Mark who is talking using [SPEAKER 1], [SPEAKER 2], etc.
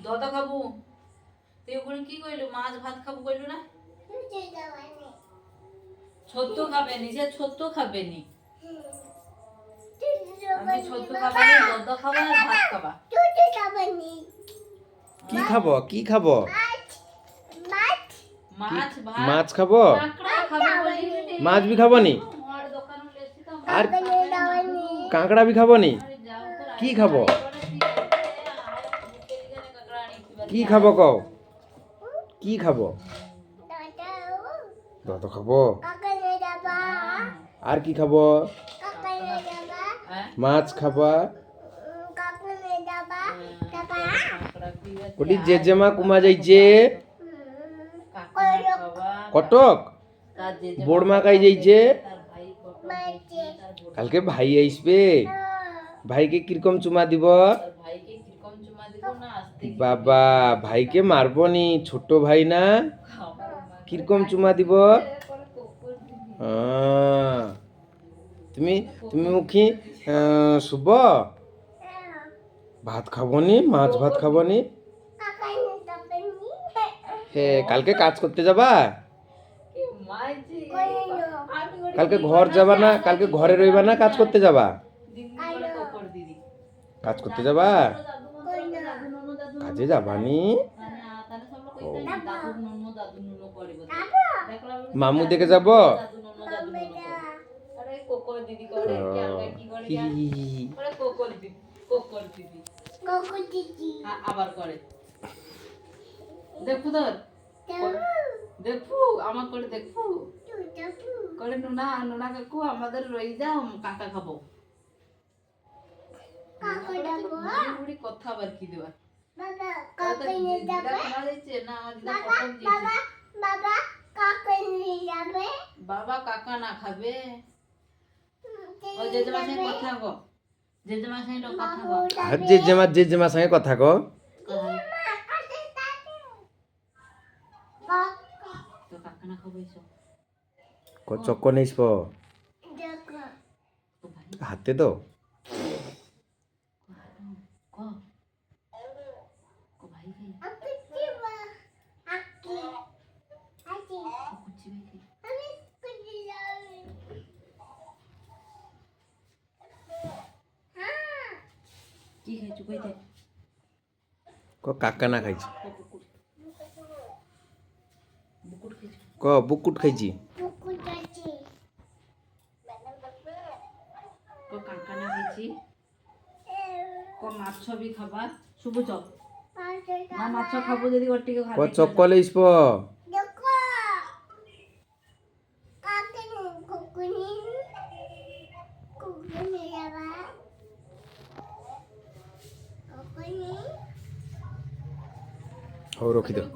[SPEAKER 1] দদা খাবো তুই ওখানে কি কইলু মাছ ভাত খাবো কইলু না ছত্তু খাবে নি সে ছত্তু খাবে নি আমি ছত্তু খাবে নি দদা খাবা আর ভাত খাবা
[SPEAKER 2] কি খাবো কি খাবো?
[SPEAKER 1] মাছ ভাত
[SPEAKER 2] মাছ খাবো?
[SPEAKER 1] কাঁকড়া খাবে বলি
[SPEAKER 2] মাছ भी খাবো নি
[SPEAKER 1] আর দোকানে লেছি তো
[SPEAKER 2] আর কাঁকড়া भी খাবো নি কি খাবো কি খাবো কও কি খাবো দাদা খাবো আর কি খাবো মাছ খাবা ওটি জেজেমা কুমা যাইছে কটক বড়মা কাই যাইছে কালকে ভাই আসবে ভাইকে কিরকম চুমা দিব বাবা ভাইকে মারবো নি ছোট ভাই না কিরকম চুমা দিব তুমি তুমি মুখি শুভ ভাত খাবো নি মাছ ভাত খাবো নি হে কালকে কাজ করতে যাবা কালকে ঘর যাবা না কালকে ঘরে রইবা না কাজ করতে যাবা কাজ করতে যাবা কাজে যাবা নি মামু দেখে যাব
[SPEAKER 1] আবার করে দেখু ধর দেখু আমার করে দেখু করে নুনা নুনা কাকু আমাদের রই যাও কাকা খাবো কথা আবার কি দেওয়া বাবা কাকা না খাবে জেজেমার সঙ্গে কথা গো জেজেমার সঙ্গে কথা গো
[SPEAKER 2] জেজেমার সঙ্গে কথা গো
[SPEAKER 1] তো কাকা না খাবে
[SPEAKER 2] চক্ক নেইস হাতে তো
[SPEAKER 1] কি খাইছো কই দে
[SPEAKER 2] কাকা না খাইছি
[SPEAKER 1] বুকুট খাইছো
[SPEAKER 2] ক বুকুট খাইছি
[SPEAKER 1] ক কাকা না খাইছি ক মাছ বি খাবা শুভু চক না মাছ খাবো যদি গটিকে
[SPEAKER 2] ক চক্ক লইস হଉ ରଖିଦିଅ